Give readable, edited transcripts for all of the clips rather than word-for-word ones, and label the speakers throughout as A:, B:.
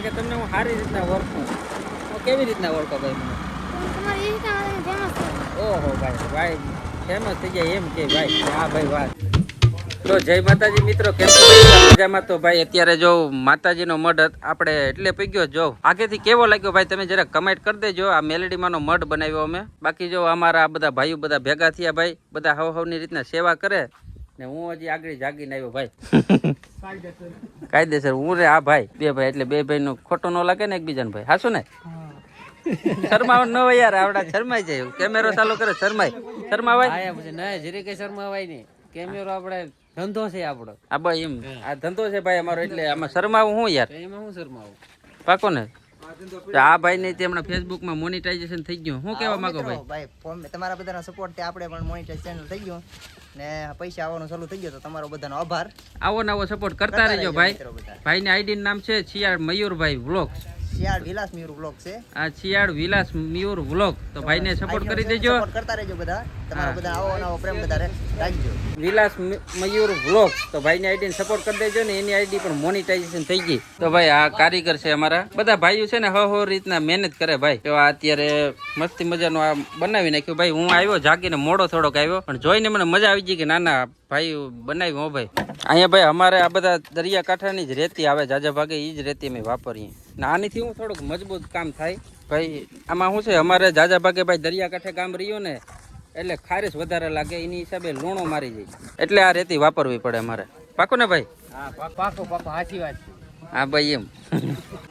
A: કે તમને હું સારી રીતના ઓળખું. કેવી રીતના ઓળખો ભાઈ મને? ઓહો ભાઈ ફેમસ થઈ જાય એમ કે ભાઈ. હા ભાઈ વાત. તો જય માતાજી મિત્રો, કેમ છો મજામાં? તો ભાઈ અત્યારે જો માતાજીનો મઢ આપણે એટલે પગ્યો જો આગેથી કેવો લાગ્યો ભાઈ તમે જરા કમેન્ટ કરી દેજો. આ મેલેડીમાંનો મઢ બનાવ્યો અમે. બાકી જો અમારા બધા ભાઈઓ બધા ભેગા થયા ભાઈ, બધા હવની રીતના સેવા કરે ને હું હજી આગળ જાગીને આવ્યો ભાઈ. કાયદેસર હું રે આ ભાઈ બે ભાઈ એટલે બે ભાઈ નું ખોટું ન લાગે ને એકબીજાને ભાઈ. હાશું ને? શરમાવ ન હોય યાર, આવડા શરમાઈ જાય. કેમેરો ચાલુ કરે શરમાવાય
B: ના જરી કઈ શરમાવાય નહીં. કેમેરો આપણે ધંધો છે આપણો.
A: આ ભાઈ એમ આ ધંધો છે ભાઈ અમારો, એટલે આમાં શરમાવું હું યાર.
B: એમાં હું શરમાવું
A: પાકો ને? આ ભાઈ ને તેમના ફેસબુક માં મોનેટાઇઝેશન થઈ ગયું. શું કેવા માંગો ભાઈ?
C: તમારા બધાના સપોર્ટ થી આપણે પણ મોનેટાઇઝ ચેનલ થઈ ગયું ને પૈસા આવવાનું ચાલુ થઈ ગયો. તો તમારો બધાનો આભાર.
A: આવો નવો સપોર્ટ કરતા રહેજો ભાઈ. ભાઈ ની આઈડી નામ છે શિયાળ મયુરભાઈ વ્લોગ.
C: શિયાળ વિલાસ મયુર વ્લોગ છે
A: આ શિયાળ વિલાસ મયુર વ્લોગ. તો ભાઈ ને સપોર્ટ કરી દેજો,
C: સપોર્ટ કરતા રહેજો બધા. તમારો બધા આવો નવો પ્રેમ બધા રાખજો.
A: વિલાસ મયુર વ્લોગ. તો ભાઈ ની આઈડી ને સપોર્ટ કરી દેજો ને. એની આઈડી પણ મોનેટાઇઝેશન થઈ ગઈ. તો ભાઈ આ કારીગર છે અમારા. બધા ભાઈઓ છે ને હો રીતના મહેનત કરે ભાઈ. તો અત્યારે મસ્તી મજાનું આ બનાવી નાખ્યું ભાઈ. હું આવ્યો જાગીને મોડો થોડોક આવ્યો, પણ જોઈને મને મજા આવી ગઈ કે નાના ભાઈ બનાવ્યું. હો ભાઈ અહીંયા ભાઈ અમારે આ બધા દરિયાકાંઠાની જ રેતી આવે જાજા ભાગે, એ જ રેતી અમે વાપરીએ. આનીથી હું થોડુંક મજબૂત કામ થાય ભાઈ. આમાં શું છે અમારે જાજા ભાગે ભાઈ દરિયાકાંઠે કામ રહ્યું ને એટલે ખારેશ વધારે લાગે, એની હિસાબે લૂણો મારી જાય, એટલે આ રેતી વાપરવી પડે અમારે. પાકો ને ભાઈ?
B: હા પાકો સાચી વાત.
A: હા ભાઈ એમ.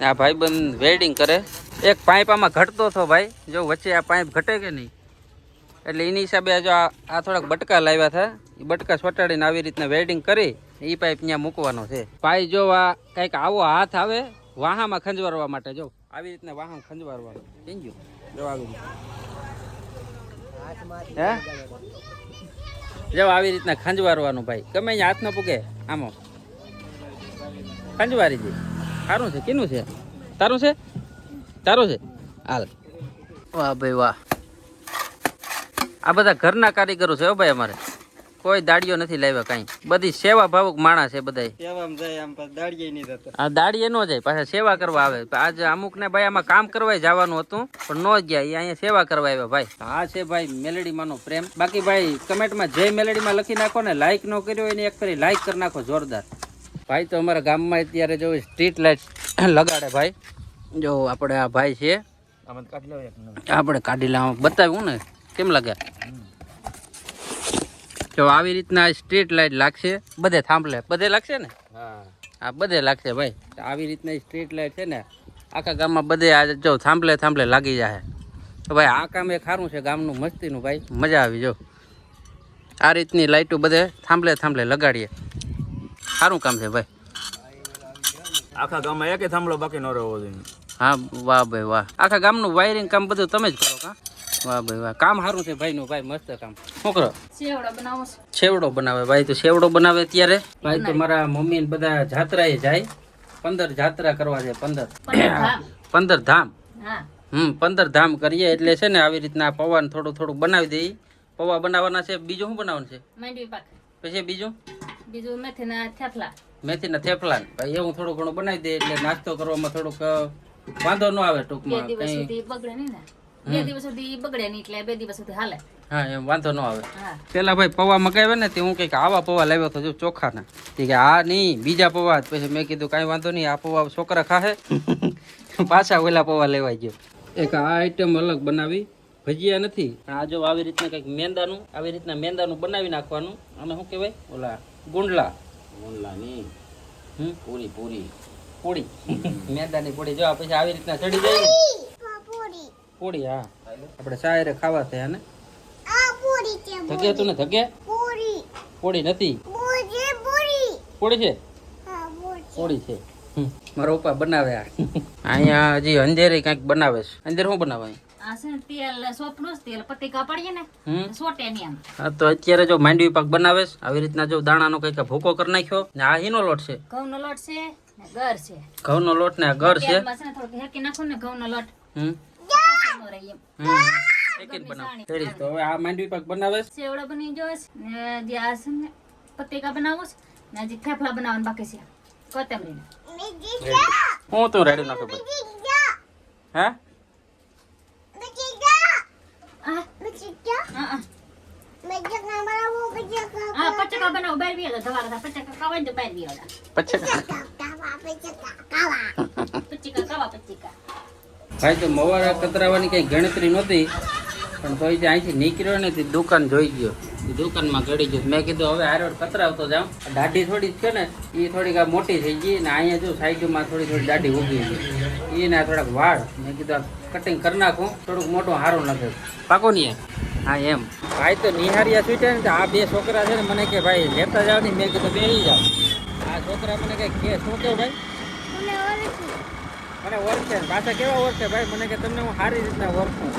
A: આ ભાઈ બંધ વેલ્ડિંગ કરે. એક પાઇપ આમાં ઘટતો હતો ભાઈ, જો વચ્ચે આ પાઇપ ઘટે કે નહીં, એટલે એની હિસાબે જો આ થોડાક બટકા લાવ્યા હતા. એ બટકા ચોટાડીને આવી રીતના વેલ્ડિંગ કરી એ પાઇપ ત્યાં મૂકવાનો છે ભાઈ. જો આ કંઈક આવો હાથ આવે વાહામાં ખંજવારવા માટે, જો આવી રીતના વાહા ખંજવારવાનું થઈ ગયું. જો આવી હે જો આવી રીતના ખંજવારવાનું ભાઈ. ગમે અહીંયા હાથ ન પૂગે આમાં ખંજવારી દે. સારું છે. કેનું છે? તારું છે? તારું છે? હાલ. વાહ ભાઈ વાહ. આ બધા ઘરના કારીગરો છે હો ભાઈ અમારે. કોઈ દાડીઓ નથી લાવ્યા કાંઈ. બધી સેવા ભાવુક માણસ છે બધા. આ દાડીએ ન જાય, પાછા સેવા કરવા આવે. આજે અમુક ને ભાઈ આમાં કામ કરવા જવાનું હતું પણ ન ગયા, એ અહીંયા સેવા કરવા આવ્યા ભાઈ. આ છે ભાઈ મેલેડીમાંનો પ્રેમ. બાકી ભાઈ કમેન્ટમાં જય મેલેડીમાં લખી નાખો ને. લાઈક ન કર્યો હોય ને એક ફરી લાઈક કરી નાખો જોરદાર. ભાઈ તો અમારા ગામમાં અત્યારે જો સ્ટ્રીટ લાઈટ લગાડે ભાઈ. જો આપણે આ ભાઈ છે, આપણે કાઢી લાવ બતાવ્યું ને કેમ લાગે. જો આવી રીતના સ્ટ્રીટ લાઈટ લાગશે બધે થાંભલે, બધે લાગશે ને? હા બધે લાગશે ભાઈ. આવી રીતના સ્ટ્રીટ લાઈટ છે ને આખા ગામમાં બધે આ જો થાંભલે થાંભલે લાગી જાય. તો ભાઈ આ કામ એક સારું છે ગામનું, મસ્તીનું ભાઈ. મજા આવી. જો આ રીતની લાઈટો બધે થાંભલે થાંભલે લગાડીએ. સારું કામ છે ભાઈ.
D: આખા ગામમાં એક થાંભલો બાકી ન રહેવો જોઈએ.
A: હા વાહ ભાઈ વાહ. આખા ગામનું વાયરિંગ કામ બધું તમે જ કરો કા? વાહ ભાઈ વાહ. કામ સારું છે ભાઈ નું ભાઈ, મસ્ત કામ. શું કરો? છેવડો બનાવે ભાઈ. તો છેવડો બનાવે ત્યારે ભાઈ તો મારા મમ્મી ને બધા જાત્રાએ જાય. 15 જાત્રા કરવા છે. 15 ધામ. 15 ધામ કરીએ એટલે છે ને આવી રીતના પૌવા થોડું થોડું બનાવી દઈએ. પૌવા બનાવવાના છે. બીજું શું બનાવવાનું છે? પછી બીજું મેથીના થેપલા ભાઈ એવું થોડું ઘણું બનાવી દે એટલે નાસ્તો કરવામાં થોડુંક વાંધો ન આવે. ટૂંકમાં હા એમ વાંધો ન આવે. પેલા ભાઈ પૌવા મગાવ્યા ને તે હું કઈક આવા પૌવા લાવ્યો હતો જો ચોખાના. કે આ નહીં બીજા પૌવા. પછી મેં કીધું કાંઈ વાંધો નહીં, આ પૌવા છોકરા ખાહે. પાછા ઓલા પૌવા લેવાઈ ગયો. એક આ આઈટમ અલગ બનાવી, ભજીયા નથી પણ આ જો આવી રીતના કઈક મેંદાનું આવી રીતના મેંદાનું બનાવી નાખવાનું. અને શું કહેવાય ઓલા ગુંડલા
D: ની પૂરી
A: પૂરી મેંદાની પૂરી. જો પછી આવી રીતના ચડી જાય ને પૂરી. હા આપણે સાયરે ખાવા થયા ને. ધગે તું ને ધગે પૂરી નથી પૂરી છે. પૂરી છે. મારા પપ્પા બનાવે. અહીંયા હજી અંધેરી કઈક બનાવે છે. અંધેર શું બનાવે? હા તો અત્યારે જો માંડવી પાક બનાવે છે. આવી રીતના જો દાણાનો કઈક ભૂકો કરી નાખ્યો ને. આ હીનો લોટ છે? ઘઉંનો લોટ છે ને ગર છે. તો હવે આ માંડવી પાક બનાવે છે.
E: સેવડો બની ગયો છે ને જે આ છે ને પત્રિકા બનાવું છે ને હજી થેપલા બનાવવાનું બાકી છે. કોથમરી
A: હું તું રેડી નાખો ભાઈ હે
E: પચકા બનાવો બહાર બી ધવાડા પચકા ખાવા તો બહાર બી
A: પછી
E: પચકા ખાવા પચકા
A: ભાઈ તો મવારા કતરાવાની કઈ ગણતરી નહોતી પણ તોય તે અહીંથી નીકળ્યો ને તે દુકાન જોઈ ગયો એ દુકાનમાં ગળી ગયો મેં કીધું હવે હારોડ કતરાવતો જાઉં દાઢી થોડી છે ને એ થોડીક આ મોટી થઈ ગઈ ને અહીંયા જો સાઈડમાં થોડી દાઢી ઉગી ગઈ એના થોડાક વાળ મેં કીધું કટિંગ કરી નાખું થોડુંક મોટું સારું લાગે પાકો નહીં હા એમ ભાઈ તો નિહારિયા છૂટ્યા ને તો આ બે છોકરા છે ને મને કે ભાઈ લેતા જાવ ને મેં કીધું બેસી જાવ આ છોકરા મને કે શું કેવું ભાઈ મને ઓળખે ને પાછા કેવા ઓળખે ભાઈ મને કે તમને હું સારી રીતના ઓળખું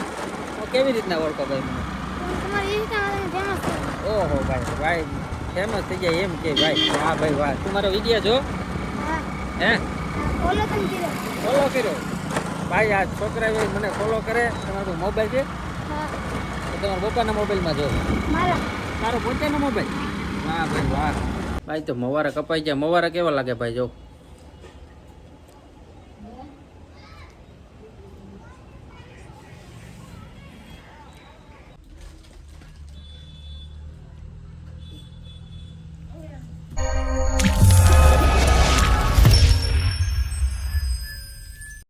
A: હું કેવી રીતના ઓળખો ભાઈ મને ઓહો ભાઈ ભાઈ ફેમસ થઈ જાય એમ કે ભાઈ હા ભાઈ વાહ તું મારો વિડીયો જો હે ફોલો કર્યો ભાઈ આ છોકરા મને ફોલો કરે તમારો મોબાઈલ છે તો તમારા પપ્પાના મોબાઈલમાં જો મારો પોતાનો મોબાઈલ વાહ ભાઈ વાહ ભાઈ તો મવારા કપાઈ ગયા મવારા કેવા લાગે ભાઈ જો